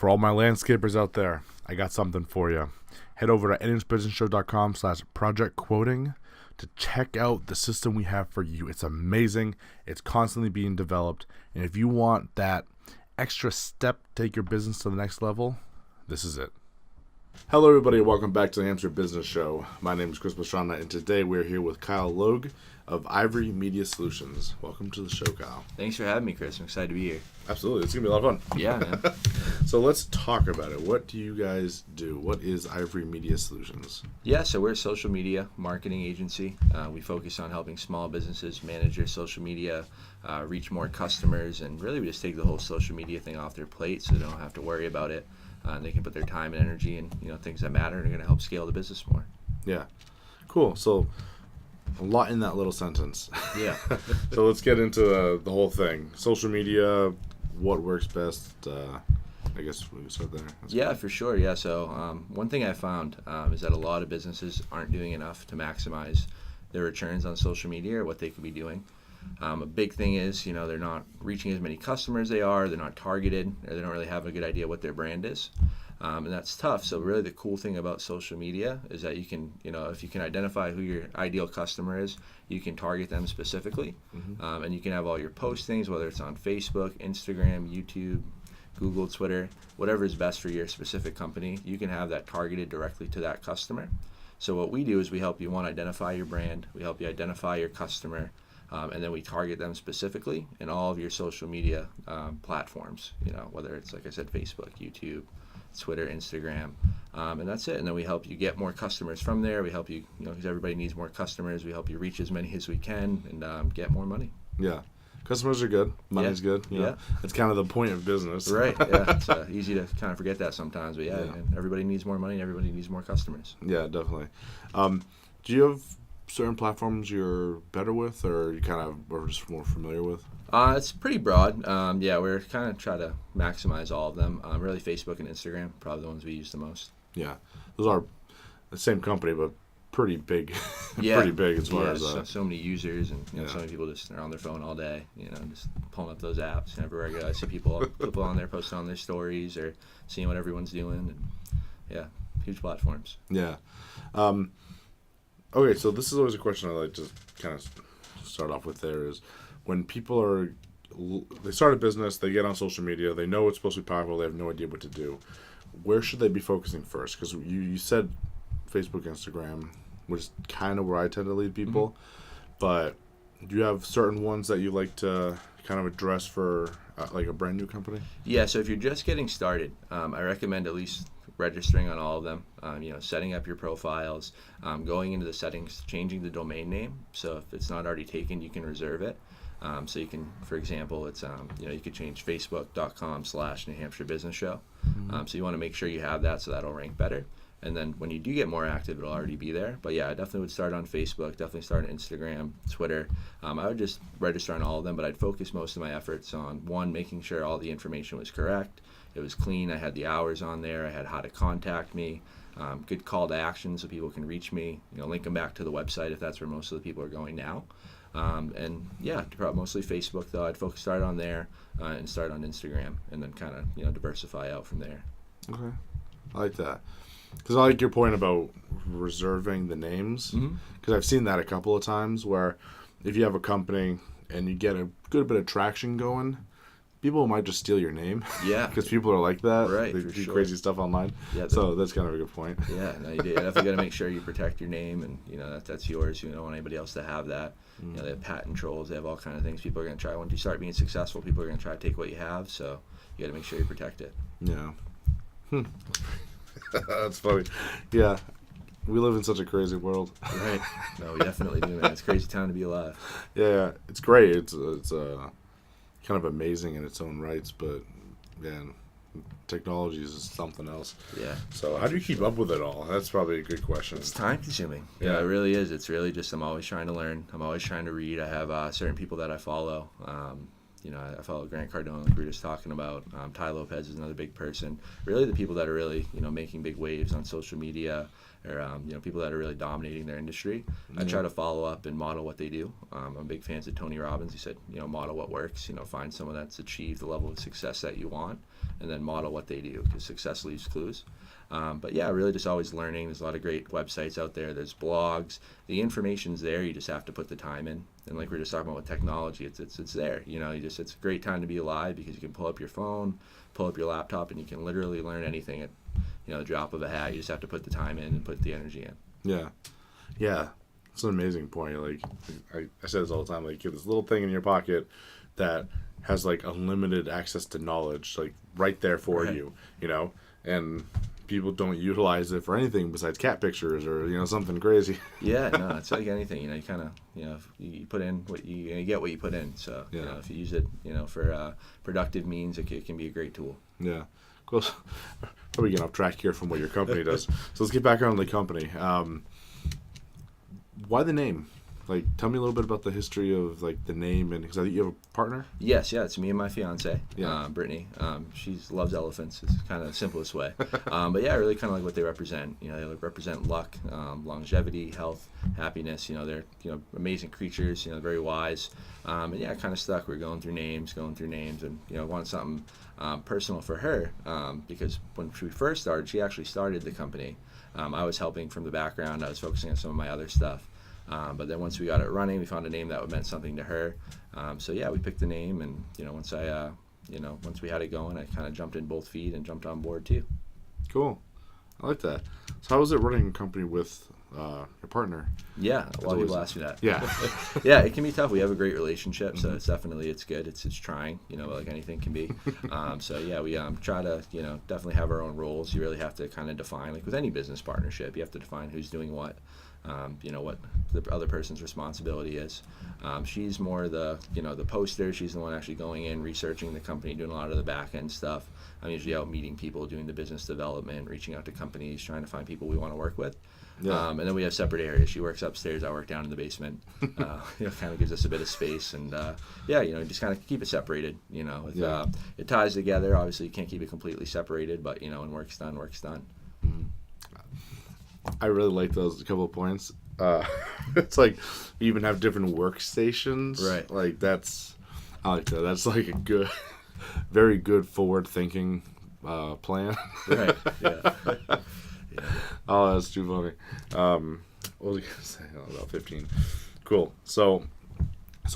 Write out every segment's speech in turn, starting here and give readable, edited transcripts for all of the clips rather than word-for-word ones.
For all my landscapers out there, I got something for you. Head over to NHBusinessShow.com/project quoting to check out the system we have for you. It's amazing. It's constantly being developed. And if you want that extra step to take your business to the next level, this is it. Hello, everybody, and welcome back to the Hamster Business Show. My name is Chris Pastrana, and today we're here with Kyle Logue of Ivory Media Solutions. Welcome to the show, Kyle. Thanks for having me, Chris. I'm excited to be here. Absolutely. It's going to be a lot of fun. Yeah, man. So let's talk about it. What do you guys do? What is Ivory Media Solutions? Yeah, so we're a social media marketing agency. We focus on helping small businesses manage their social media, reach more customers, and really we just take the whole social media thing off their plate so they don't have to worry about it. They can put their time and energy in things that matter and are going to help scale the business more. Yeah. Cool. So a lot in that little sentence. Yeah. So let's get into the whole thing. Social media, what works best? I guess we can start there. Yeah, for sure. Yeah. So one thing I found is that a lot of businesses aren't doing enough to maximize their returns on social media or what they could be doing. A big thing is, they're not reaching as many customers they're not targeted, or they don't really have a good idea what their brand is. And that's tough. So really the cool thing about social media is that you can, if you can identify who your ideal customer is, you can target them specifically. Mm-hmm. And you can have all your postings, whether it's on Facebook, Instagram, YouTube, Google, Twitter, whatever is best for your specific company, you can have that targeted directly to that customer. So what we do is we help you, identify your brand, we help you identify your customer, and then we target them specifically in all of your social media platforms, whether it's, like I said, Facebook, YouTube, Twitter, Instagram, and that's it. And then we help you get more customers from there. We help you, because everybody needs more customers. We help you reach as many as we can and get more money. Yeah. Customers are good. Money's good. Yeah. It's kind of the point of business. Right. Yeah. It's easy to kind of forget that sometimes. But yeah. Everybody needs more money. Everybody needs more customers. Yeah, definitely. Do you have certain platforms you're better with, or you kind of are just more familiar with? It's pretty broad. We're kind of try to maximize all of them. Really, Facebook and Instagram, probably the ones we use the most. Yeah, those are the same company, but pretty big. Yeah, pretty big as far as so many users, and so many people just are on their phone all day. Just pulling up those apps. And everywhere I go, I see people on there posting on their stories or seeing what everyone's doing. And huge platforms. Yeah. Okay, so this is always a question I like to kind of start off with. There is when people they start a business, they get on social media, they know it's supposed to be powerful, they have no idea what to do. Where should they be focusing first? Because you said Facebook, Instagram, which is kind of where I tend to lead people. Mm-hmm. But do you have certain ones that you like to kind of address for like a brand new company? Yeah, so if you're just getting started, I recommend at least registering on all of them, setting up your profiles, going into the settings, changing the domain name. So if it's not already taken, you can reserve it. So you can, for example, it's you could change facebook.com/New Hampshire Business Show. Mm-hmm. So you want to make sure you have that, so that'll rank better. And then when you do get more active, it'll already be there. But yeah, I definitely would start on Facebook, definitely start on Instagram, Twitter. I would just register on all of them, but I'd focus most of my efforts on, one, making sure all the information was correct. It was clean. I had the hours on there. I had how to contact me, good call to action so people can reach me. Link them back to the website if that's where most of the people are going now. Mostly Facebook though. I'd start on there and start on Instagram, and then kind of diversify out from there. Okay, I like that. Because I like your point about reserving the names. Because I've seen that a couple of times where if you have a company and you get a good bit of traction going, people might just steal your name. Yeah. Because people are like that. Right. They do crazy stuff online. Yeah. So that's kind of a good point. Yeah. No, you definitely got to make sure you protect your name, and that's yours. You don't want anybody else to have that. They have patent trolls. They have all kind of things. People are going to try. Once you start being successful, people are going to try to take what you have. So you got to make sure you protect it. Yeah. That's funny. Yeah. We live in such a crazy world. Right. No, we definitely do, man. It's a crazy time to be alive. Yeah. It's great. It's kind of amazing in its own rights, but man, technology is something else. Yeah. So how do you keep up with it all? That's probably a good question. It's time consuming. Yeah, it really is. It's really just, I'm always trying to learn. I'm always trying to read. I have certain people that I follow. I follow Grant Cardone, like we were just talking about. Ty Lopez is another big person. Really, the people that are really, making big waves on social media, or people that are really dominating their industry. I try to follow up and model what they do. I'm a big fan of Tony Robbins. He said, model what works. Find someone that's achieved the level of success that you want, and then model what they do, because success leaves clues. But yeah, really just always learning. There's a lot of great websites out there. There's blogs. The information's there. You just have to put the time in. And like we were just talking about with technology, it's there. It's a great time to be alive, because you can pull up your phone, pull up your laptop, and you can literally learn anything at the drop of a hat. You just have to put the time in and put the energy in. Yeah. It's an amazing point. Like I say this all the time. Like, you have this little thing in your pocket that has like unlimited access to knowledge, like right there for you. And people don't utilize it for anything besides cat pictures or something crazy. Yeah, no, it's like anything. You kind of you put in what you get what you put in. So if you use it for productive means, it can be a great tool. Yeah, cool. Probably getting off track here from what your company does. So let's get back on the company. Why the name? Like, tell me a little bit about the history of like the name, and because I think you have a partner. Yes, it's me and my fiance, Yeah. Brittany. She loves elephants. It's kind of the simplest way. But yeah, really kind of like what they represent. They represent luck, longevity, health, happiness. They're amazing creatures. Very wise. And yeah, kind of stuck. We're going through names, and wanted something personal for her, because when she first started, she actually started the company. I was helping from the background. I was focusing on some of my other stuff. But then once we got it running, we found a name that meant something to her. So yeah, we picked the name, and once we had it going, I kind of jumped in both feet and jumped on board too. Cool, I like that. So how is it running a company with your partner? Yeah, a lot of people ask me that. Yeah, yeah, it can be tough. We have a great relationship, so it's good. It's trying, like anything can be. So yeah, we try to definitely have our own roles. You really have to kind of define, like with any business partnership, you have to define who's doing what. What the other person's responsibility is. She's more the poster. She's the one actually going in, researching the company, doing a lot of the back end stuff. I'm usually out meeting people, doing the business development, reaching out to companies, trying to find people we want to work with. Yeah. And then we have separate areas. She works upstairs. I work down in the basement. Kind of gives us a bit of space, and just kind of keep it separated. It ties together. Obviously, you can't keep it completely separated, but when work's done, work's done. Mm-hmm. I really like those couple of points. It's like you even have different workstations. Right. Like I like that. That's like a good, very good forward thinking plan. Right. Yeah. Oh, that's too funny. What was I gonna say? About 15. Cool. So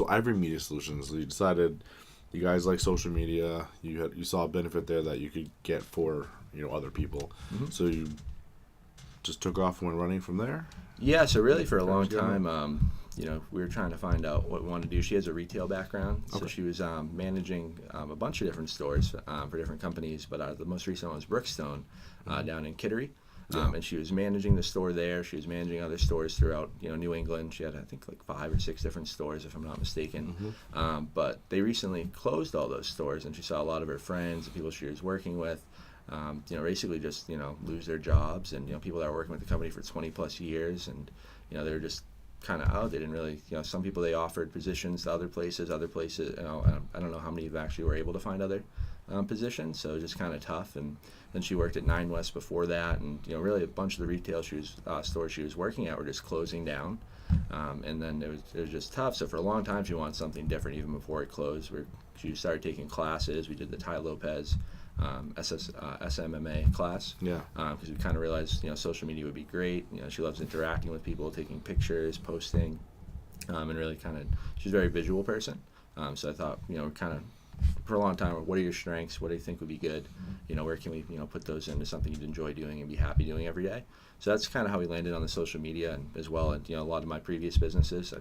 Ivory Media Solutions. You decided you guys like social media. You saw a benefit there that you could get for other people. Mm-hmm. So you just took off and went running from there? Yeah, so really for a long time, we were trying to find out what we wanted to do. She has a retail background, so she was managing a bunch of different stores for different companies, but the most recent one was Brookstone down in Kittery. And she was managing the store there. She was managing other stores throughout New England. She had, I think, like 5 or 6 different stores, if I'm not mistaken. Mm-hmm. But they recently closed all those stores, and she saw a lot of her friends and people she was working with basically just, lose their jobs, and, people that are working with the company for 20 plus years, and, they were just kind of out. They didn't really, some people they offered positions to other places, I don't know how many actually were able to find other positions, so it was just kind of tough. And then she worked at 9 West before that, and, really a bunch of the retail stores she was working at were just closing down. And then it was just tough. So for a long time, she wanted something different even before it closed. She started taking classes. We did the Ty Lopez SMMA class. Yeah. Because we kind of realized, social media would be great. She loves interacting with people, taking pictures, posting, and really she's a very visual person. So I thought, kind of for a long time, what are your strengths? What do you think would be good? Where can we, put those into something you'd enjoy doing and be happy doing every day? So that's kind of how we landed on the social media, and as well as, a lot of my previous businesses.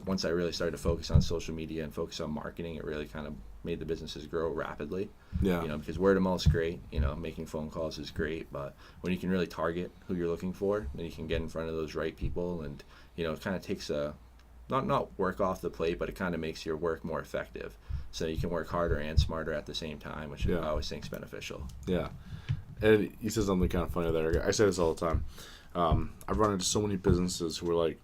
Once I really started to focus on social media and focus on marketing, it really kind of made the businesses grow rapidly. Yeah. Because word of mouth is great. Making phone calls is great, but when you can really target who you're looking for, then you can get in front of those right people, and it kind of takes not work off the plate, but it kind of makes your work more effective. So you can work harder and smarter at the same time, which I always think is beneficial. Yeah. And you said something kind of funny there. I say this all the time. I've run into so many businesses who are like,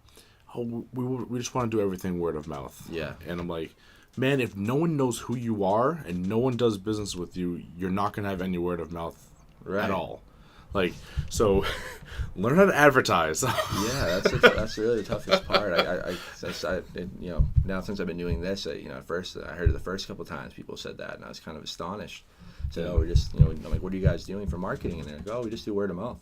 oh, we just want to do everything word of mouth. Yeah. And I'm like, man, if no one knows who you are and no one does business with you, you're not going to have any word of mouth at all. Like, so learn how to advertise. Yeah, that's really the toughest part. I now since I've been doing this, at first I heard it the first couple of times people said that, and I was kind of astonished. Said, oh, we're just, I'm like, what are you guys doing for marketing? And they're like, oh, we just do word of mouth.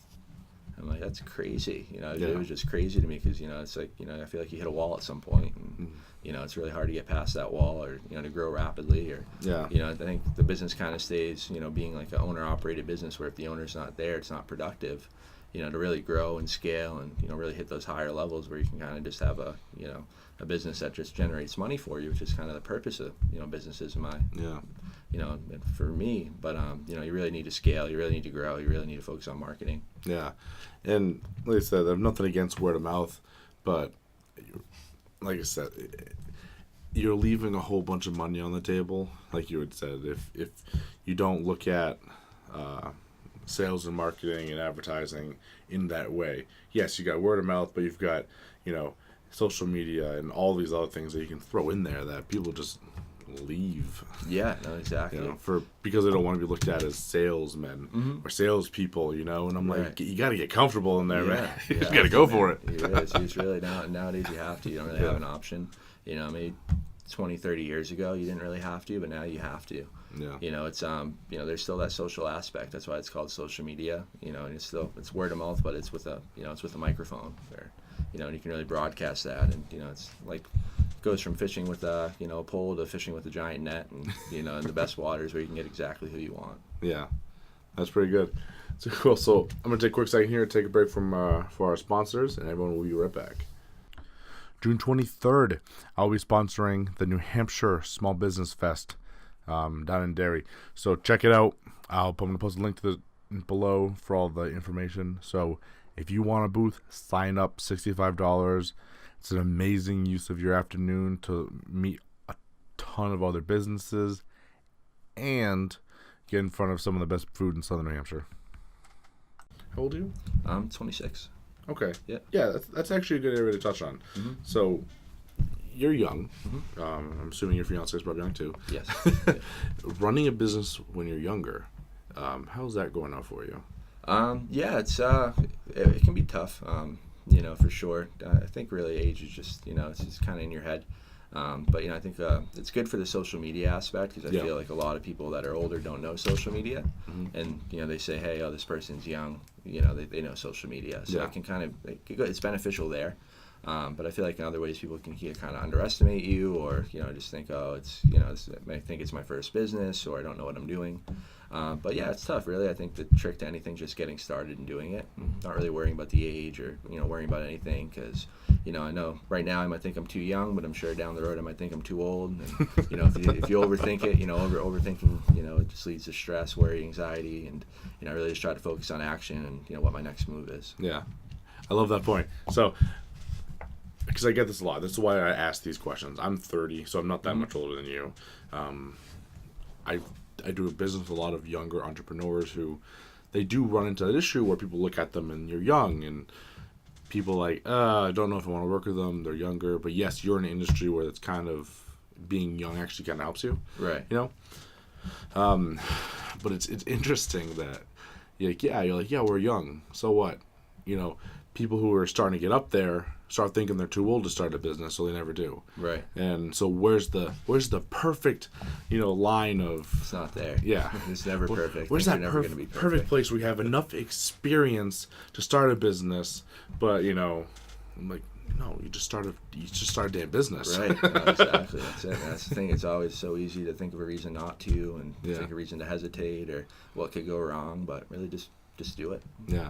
I'm like, that's crazy. It was just crazy to me because, it's like, I feel like you hit a wall at some point, and, it's really hard to get past that wall or, to grow rapidly or, I think the business kind of stays, being like an owner-operated business where if the owner's not there, it's not productive, to really grow and scale and, really hit those higher levels where you can kind of just have a business that just generates money for you, which is kind of the purpose of, businesses in my, for me. But, you really need to scale, you really need to grow, you really need to focus on marketing. Yeah. And like I said, I have nothing against word of mouth, but like I said, you're leaving a whole bunch of money on the table, like you had said. If you don't look at sales and marketing and advertising in that way, yes, you got word of mouth, but you've got, social media and all these other things that you can throw in there that people just leave. Yeah, no, exactly. Because they don't want to be looked at as salesmen or salespeople, and I'm like, you got to get comfortable in there, man. You got to go for it. It's really nowadays you have to. You don't really have an option. Maybe 20, 30 years ago you didn't really have to, but now you have to. Yeah. It's there's still that social aspect. That's why it's called social media. And it's word of mouth, but it's with a it's with a microphone where and you can really broadcast that, and it's like goes from fishing with a pole to fishing with a giant net, and in the best waters where you can get exactly who you want. Yeah, that's pretty good. So cool. So I'm gonna take a quick second here to take a break from for our sponsors, and everyone will be right back. June 23rd, I'll be sponsoring the New Hampshire Small Business Fest down in Derry. So check it out. I'm gonna post a link to below for all the information. So if you want a booth, sign up. $65. It's an amazing use of your afternoon to meet a ton of other businesses and get in front of some of the best food in Southern New Hampshire. How old are you? I'm 26. Okay. Yeah. Yeah, that's actually a good area to touch on. Mm-hmm. So you're young. Mm-hmm. I'm assuming your fiance is probably young too. Yes. Running a business when you're younger, how's that going out for you? Yeah, it can be tough. For sure. I think really age is just, it's just kind of in your head. But, I think it's good for the social media aspect because I feel like a lot of people that are older don't know social media. Mm-hmm. And, they say, hey, this person's young. They know social media. So it can kind of, it's beneficial there. But I feel like in other ways people can kind of underestimate you or, just think, I think it's my first business or I don't know what I'm doing. But yeah, it's tough, really. I think the trick to anything is just getting started and doing it. Not really worrying about the age or, worrying about anything because, I know right now I might think I'm too young, but I'm sure down the road I might think I'm too old. And, if you overthink it, overthinking, it just leads to stress, worry, anxiety, and, I really just try to focus on action and, what my next move is. Yeah. I love that point. So, because I get this a lot. That's why I ask these questions. I'm 30, so I'm not that much older than you. I do a business with a lot of younger entrepreneurs who they do run into that issue where people look at them and you're young and people like, I don't know if I want to work with them. They're younger. But yes, you're in an industry where it's kind of being young actually kind of helps you. Right. But it's interesting that you're like, we're young. So what? People who are starting to get up there start thinking they're too old to start a business, so they never do. Right. And so where's the perfect, line of... It's not there. Yeah. It's never perfect. Where's that perfect place where you have enough experience to start a business, but, I'm like, no, you just start a damn business. Right. No, exactly. That's it. That's the thing. It's always so easy to think of a reason not to and think of a reason to hesitate or what could go wrong, but really just do it. Yeah.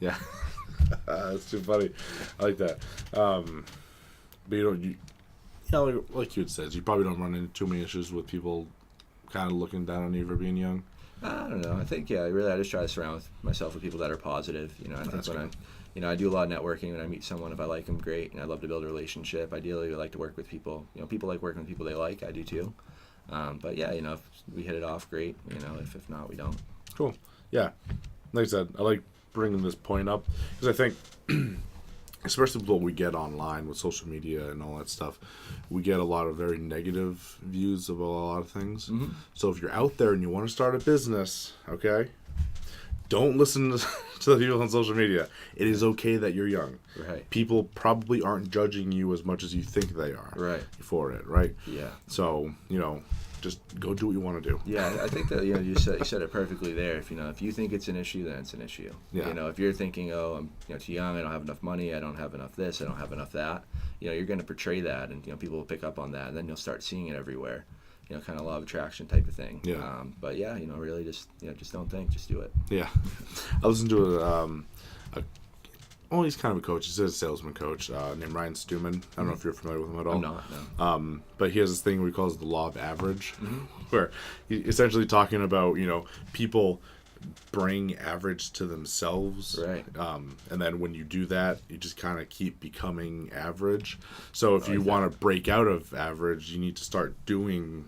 Yeah. That's too funny. I like that. But like you had said, you probably don't run into too many issues with people kind of looking down on you for being young. I don't know. I think, I just try to surround myself with people that are positive. I think when I do a lot of networking. When I meet someone, if I like them, great. And I love to build a relationship. Ideally, I like to work with people. People like working with people they like. I do too. But yeah, if we hit it off, great. If not, we don't. Cool. Yeah. Like I said, I like bringing this point up because I think especially with what we get online with social media and all that stuff, we get a lot of very negative views of a lot of things. Mm-hmm. So if you're out there and you want to start a business, okay, don't listen to the people on social media. It is okay that you're young. Right. People probably aren't judging you as much as you think they are. Right. For it, right? Yeah. So, just go do what you want to do. Yeah, I think that you said it perfectly there. If you think it's an issue, then it's an issue. Yeah. If you're thinking, oh, I'm too young, I don't have enough money, I don't have enough this, I don't have enough that, you're going to portray that, and people will pick up on that, and then you'll start seeing it everywhere. Kind of law of attraction type of thing. Yeah. But yeah, really just don't think, just do it. Yeah. I listened to he's kind of a coach. He's a salesman coach named Ryan Stewman. I don't know if you're familiar with him at all. I'm not, no. But he has this thing where he calls it the law of average, Mm-hmm. where he's essentially talking about, people bring average to themselves. Right. And then when you do that, you just kind of keep becoming average. So if you like want to break out of average, you need to start doing,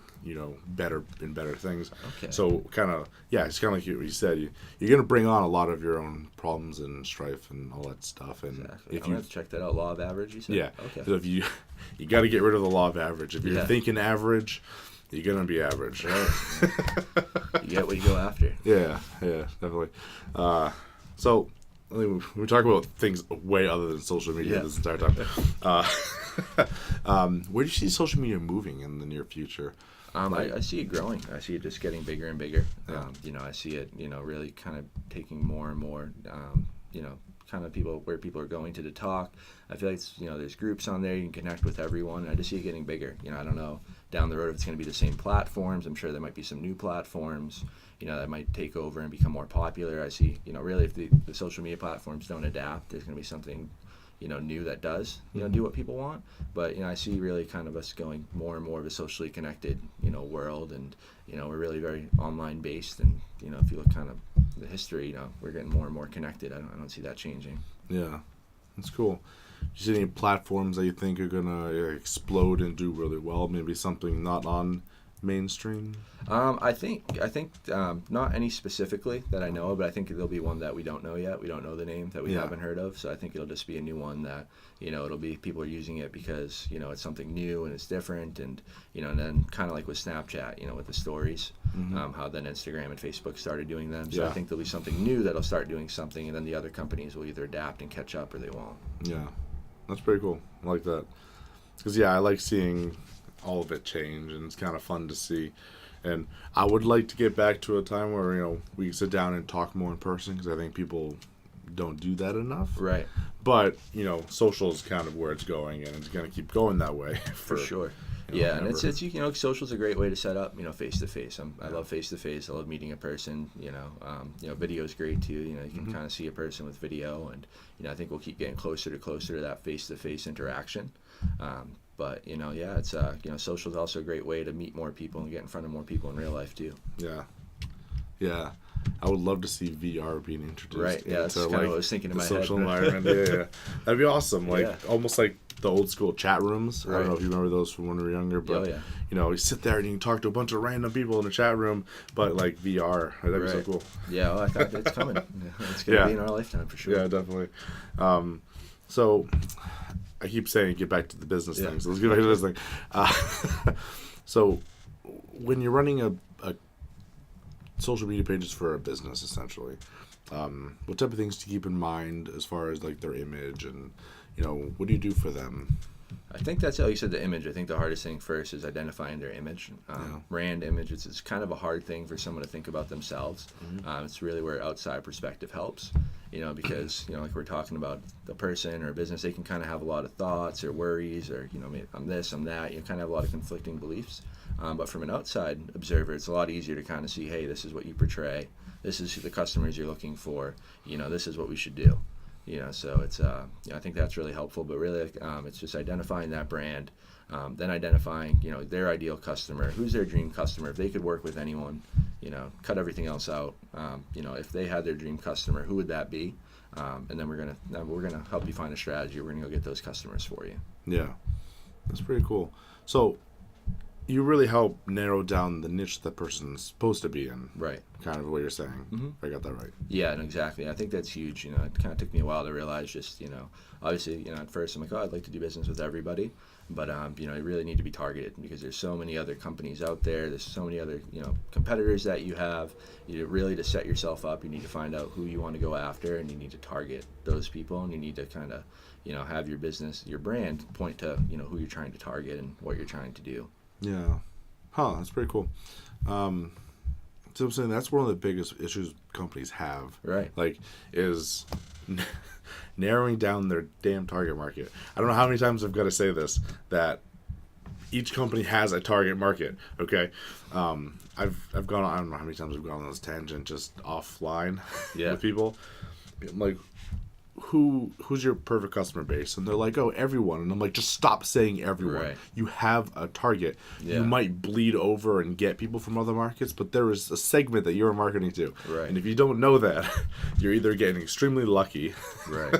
better and better things. Okay. So it's kind of like what you said. You're going to bring on a lot of your own problems and strife and all that stuff. And Exactly. if I'm going to have to check that out. Law of average, you said? yeah. Okay. So if you got to get rid of the law of average. If you're Yeah. thinking average, you're going to be average. Right. You get what you go after. Yeah, definitely. So I think we talk about things way other than social media this entire time. Where do you see social media moving in the near future? I see it growing. I see it just getting bigger and bigger. Yeah. I see it, really kind of taking more and more, kind of where people are going to talk. I feel like, there's groups on there. You can connect with everyone. And I just see it getting bigger. I don't know down the road if it's going to be the same platforms. I'm sure there might be some new platforms, that might take over and become more popular. I see, really if the social media platforms don't adapt, there's going to be something new that does, do what people want. But, I see really kind of us going more and more of a socially connected, world. And, we're really very online based. And, if you look kind of the history, we're getting more and more connected. I don't see that changing. Yeah, that's cool. Do you see any platforms that you think are going to explode and do really well? Maybe something not on mainstream? I think not any specifically that I know, but I think there'll be one that we don't know yet. We don't know the name that we haven't heard of, so I think it'll just be a new one that it'll be people are using it because it's something new and it's different, and and then kind of like with Snapchat, with the stories, how then Instagram and Facebook started doing them. So I think there'll be something new that'll start doing something, and then the other companies will either adapt and catch up or they won't. Yeah, that's pretty cool. I like that because I like seeing all of it change, and it's kind of fun to see. And I would like to get back to a time where we sit down and talk more in person, because I think people don't do that enough. Right. But social is kind of where it's going, and it's going to keep going that way for sure. Yeah, and it's social's a great way to set up face to face. I love face to face. I love meeting a person. Video is great too. You can kind of see a person with video, and I think we'll keep getting closer to that face to face interaction. But it's social is also a great way to meet more people and get in front of more people in real life too. Yeah. I would love to see VR being introduced. Right. Yeah, that's kind of what I was thinking in my head. Social environment. Yeah. That'd be awesome. Almost like the old school chat rooms. Right. I don't know if you remember those from when we were younger, but you sit there and you can talk to a bunch of random people in a chat room, but like VR. That'd be so cool. Yeah, well, I thought it's coming. It's going to be in our lifetime for sure. Yeah, definitely. So I keep saying get back to the business thing. So let's get back to this thing. So when you're running a social media pages for a business, essentially, what type of things to keep in mind as far as like their image, and what do you do for them? I think that's how you said the image. I think the hardest thing first is identifying their image. Brand image, it's kind of a hard thing for someone to think about themselves. It's really where outside perspective helps, because, like we're talking about the person or a business, they can kind of have a lot of thoughts or worries or, maybe I'm this, I'm that, kind of have a lot of conflicting beliefs. But from an outside observer, it's a lot easier to kind of see, hey, this is what you portray. This is the customers you're looking for. This is what we should do. So it's I think that's really helpful. But really, it's just identifying that brand, then identifying their ideal customer, who's their dream customer. If they could work with anyone, cut everything else out. If they had their dream customer, who would that be? And then we're gonna help you find a strategy. We're gonna go get those customers for you. Yeah, that's pretty cool. So you really help narrow down the niche that person's supposed to be in. Right. Kind of what you're saying. Mm-hmm. If I got that right. Yeah, and exactly. I think that's huge. You know, it kind of took me a while to realize just, obviously, at first I'm like, oh, I'd like to do business with everybody. But, you really need to be targeted because there's so many other companies out there. There's so many other, competitors that you have. To set yourself up, you need to find out who you want to go after, and you need to target those people, and you need to kind of, have your business, your brand point to, who you're trying to target and what you're trying to do. Yeah. Huh, that's pretty cool. So I'm saying that's one of the biggest issues companies have. Right. Like, is narrowing down their damn target market. I don't know how many times I've got to say this, that each company has a target market. Okay. I've gone on, I don't know how many times I've gone on this tangent just offline with people. I'm like, who's your perfect customer base? And they're like, oh, everyone. And I'm like, just stop saying everyone. Right. You have a target. Yeah. You might bleed over and get people from other markets, but there is a segment that you're marketing to. Right. And if you don't know that, you're either getting extremely lucky, right,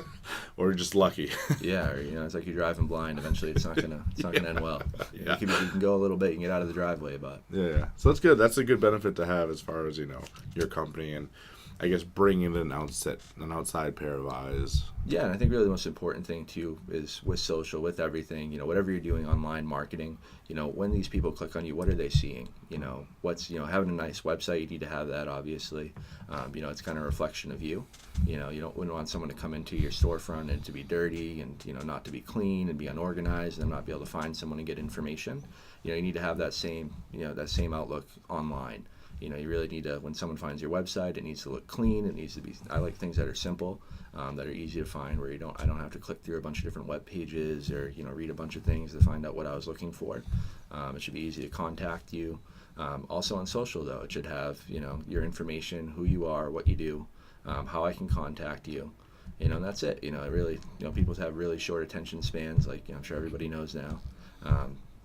or just lucky. Yeah, or, it's like you're driving blind. Eventually, it's not gonna end well. Yeah. You can go a little bit and get out of the driveway, but Yeah. So that's good. That's a good benefit to have as far as your company and, I guess, bringing an outside pair of eyes. Yeah, and I think really the most important thing too is with social, with everything, whatever you're doing online marketing, when these people click on you, what are they seeing? What's, having a nice website, you need to have that, obviously. It's kind of a reflection of you. You wouldn't want someone to come into your storefront and to be dirty and, not to be clean and be unorganized and not be able to find someone and get information. You need to have that same outlook online. You really need to, when someone finds your website, it needs to look clean. It needs to be, I like things that are simple, that are easy to find, where I don't have to click through a bunch of different web pages or, read a bunch of things to find out what I was looking for. It should be easy to contact you. Also on social, though, it should have, your information, who you are, what you do, how I can contact you. And that's it. It really, people have really short attention spans, like, I'm sure everybody knows now.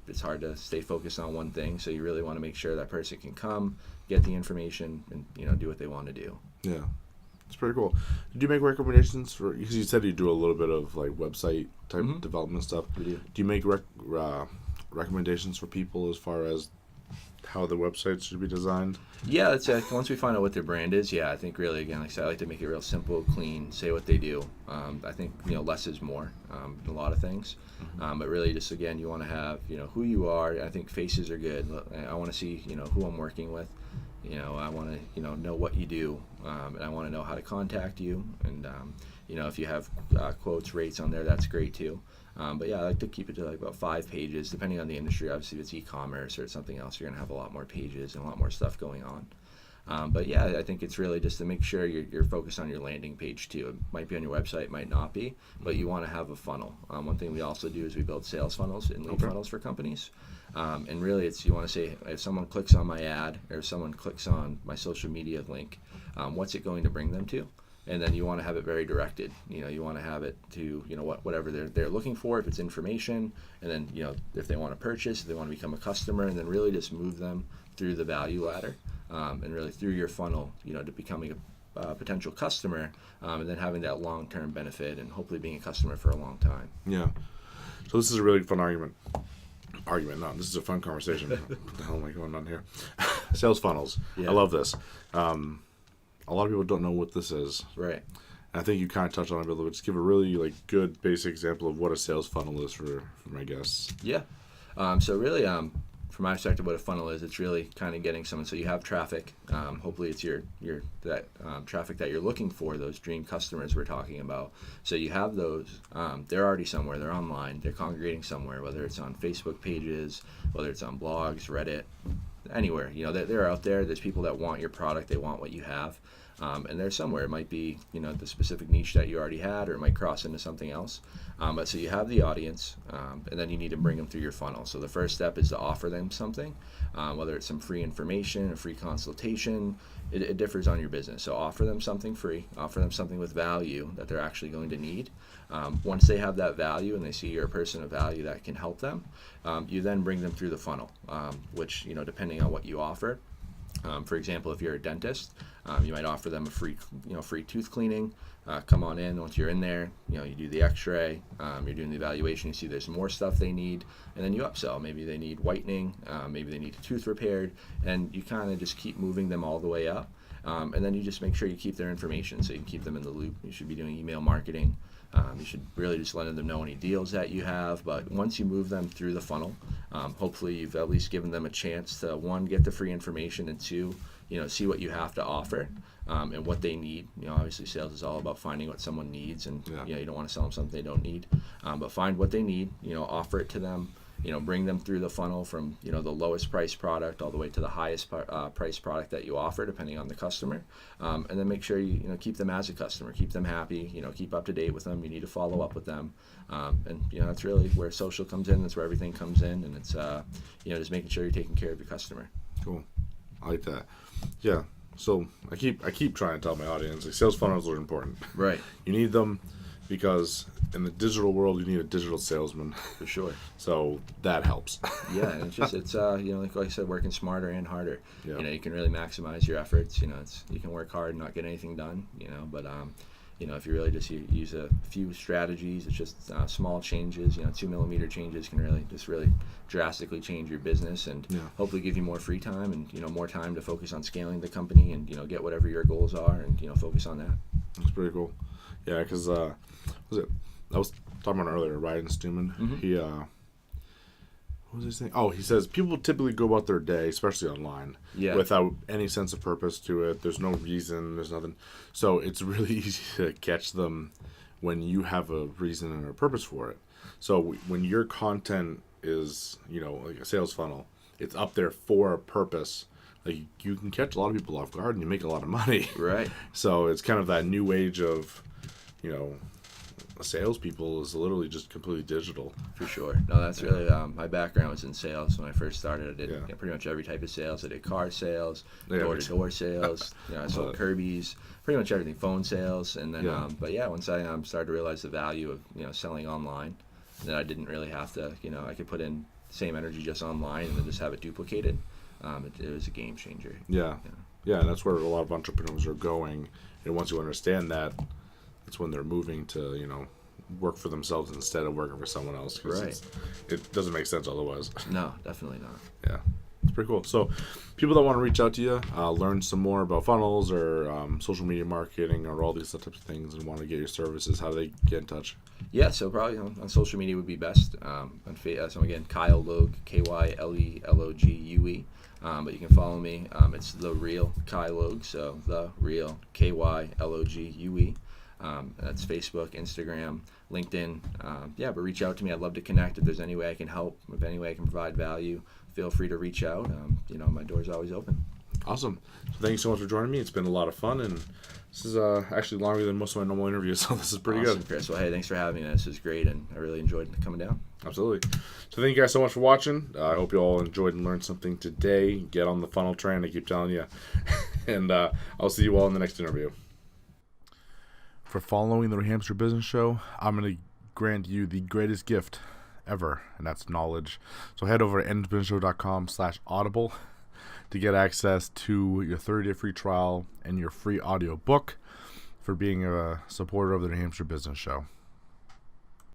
It's hard to stay focused on one thing, so you really want to make sure that person can come, get the information, and do what they want to do. Yeah, it's pretty cool. Did you make recommendations for? Because you said you do a little bit of like website type development stuff. We do. Do you make recommendations for people as far as how the website should be designed? Yeah, that's once we find out what their brand is. Yeah, I think really again, like I said, I like to make it real simple, clean, say what they do. I think less is more in a lot of things. But really, just again, you want to have who you are. I think faces are good. I want to see who I'm working with. I want to know what you do, and I want to know how to contact you. And if you have quotes, rates on there, that's great too. But yeah, I like to keep it to like about 5 pages, depending on the industry. Obviously, if it's e-commerce or it's something else, you're going to have a lot more pages and a lot more stuff going on. But yeah, I think it's really just to make sure you're focused on your landing page too. It might be on your website, it might not be, but you want to have a funnel. One thing we also do is we build sales funnels and lead funnels for companies. And really, you want to say, if someone clicks on my ad or if someone clicks on my social media link, what's it going to bring them to? And then you want to have it very directed. You want to have it to whatever they're looking for, if it's information, and then if they want to purchase, if they want to become a customer, and then really just move them through the value ladder, and really through your funnel, to becoming a potential customer, and then having that long-term benefit and hopefully being a customer for a long time. Yeah. So this is a really fun argument. No, this is a fun conversation. What the hell am I going on here? Sales funnels. Yeah. I love this. A lot of people don't know what this is. Right. And I think you kind of touched on it a little bit. Just give a really good basic example of what a sales funnel is for my guests. Yeah. So really, from my perspective, what a funnel is, it's really kind of getting someone. So you have traffic. Hopefully, it's your traffic that you're looking for. Those dream customers we're talking about. So you have those. They're already somewhere. They're online. They're congregating somewhere. Whether it's on Facebook pages, whether it's on blogs, Reddit, anywhere. They're out there. There's people that want your product. They want what you have. And they're somewhere. It might be, the specific niche that you already had, or it might cross into something else. But so you have the audience, and then you need to bring them through your funnel. So the first step is to offer them something, whether it's some free information, a free consultation. It differs on your business. So offer them something free, offer them something with value that they're actually going to need. Once they have that value and they see you're a person of value that can help them, you then bring them through the funnel, which, depending on what you offer, For example, if you're a dentist, you might offer them a free tooth cleaning. Come on in. Once you're in there, you do the X-ray. You're doing the evaluation. You see there's more stuff they need, and then you upsell. Maybe they need whitening. Maybe they need a tooth repaired, and you kind of just keep moving them all the way up. And then you just make sure you keep their information so you can keep them in the loop. You should be doing email marketing. You should really just letting them know any deals that you have. But once you move them through the funnel, hopefully you've at least given them a chance to, one, get the free information, and two, see what you have to offer and what they need. Obviously sales is all about finding what someone needs, and you don't want to sell them something they don't need. But find what they need, offer it to them. Bring them through the funnel from, the lowest price product all the way to the highest price product that you offer, depending on the customer. And then make sure you keep them as a customer, keep them happy, keep up to date with them. You need to follow up with them. And, that's really where social comes in. That's where everything comes in. And it's, just making sure you're taking care of your customer. Cool. I like that. Yeah. So I keep trying to tell my audience, sales funnels are important. Right. You need them because in the digital world, you need a digital salesman. For sure. So that helps. Yeah, and it's like I said, working smarter and harder. Yeah. You can really maximize your efforts. You can work hard and not get anything done. But if you really just use a few strategies, it's just small changes. 2 millimeter changes can really drastically change your business, and hopefully give you more free time and more time to focus on scaling the company and get whatever your goals are, and focus on that. That's pretty cool. Yeah, because I was talking about earlier, Ryan Stewman. Mm-hmm. He what was he saying? Oh, he says people typically go about their day, especially online, without any sense of purpose to it. There's no reason. There's nothing. So it's really easy to catch them when you have a reason and a purpose for it. So when your content is, like a sales funnel, it's up there for a purpose. Like, you can catch a lot of people off guard and you make a lot of money. Right. So it's kind of that new age of, salespeople is literally just completely digital. For sure. No, that's really my background was in sales. When I first started, I did pretty much every type of sales. I did car sales, door-to-door sales. I sold Kirby's, pretty much everything, phone sales. And then, once I started to realize the value of selling online, then I didn't really have to. I could put in the same energy just online and then just have it duplicated. It was a game changer. Yeah, and that's where a lot of entrepreneurs are going. And once you understand that, that's when they're moving to, work for themselves instead of working for someone else. Right. It doesn't make sense otherwise. No, definitely not. Yeah, it's pretty cool. So people that want to reach out to you, learn some more about funnels or social media marketing or all these types of things and want to get your services, how do they get in touch? Yeah, so probably on social media would be best. So again, Kyle Logue, KYLELOGUE. But you can follow me. It's The Real Kyle Logue, so The Real KYLOGUE. That's Facebook, Instagram, LinkedIn. But reach out to me. I'd love to connect. If there's any way I can help, if any way I can provide value, feel free to reach out. My door's always open. Awesome. So thank you so much for joining me. It's been a lot of fun, and this is actually longer than most of my normal interviews, so this is pretty awesome, good. Chris. Well, hey, thanks for having me. This is great, and I really enjoyed coming down. Absolutely. So thank you guys so much for watching. I hope you all enjoyed and learned something today. Get on the funnel train, I keep telling you. And I'll see you all in the next interview. For following the New Hampshire Business Show, I'm going to grant you the greatest gift ever, and that's knowledge. So head over to nbusinessshow.com/audible to get access to your 30-day free trial and your free audio book for being a supporter of the New Hampshire Business Show.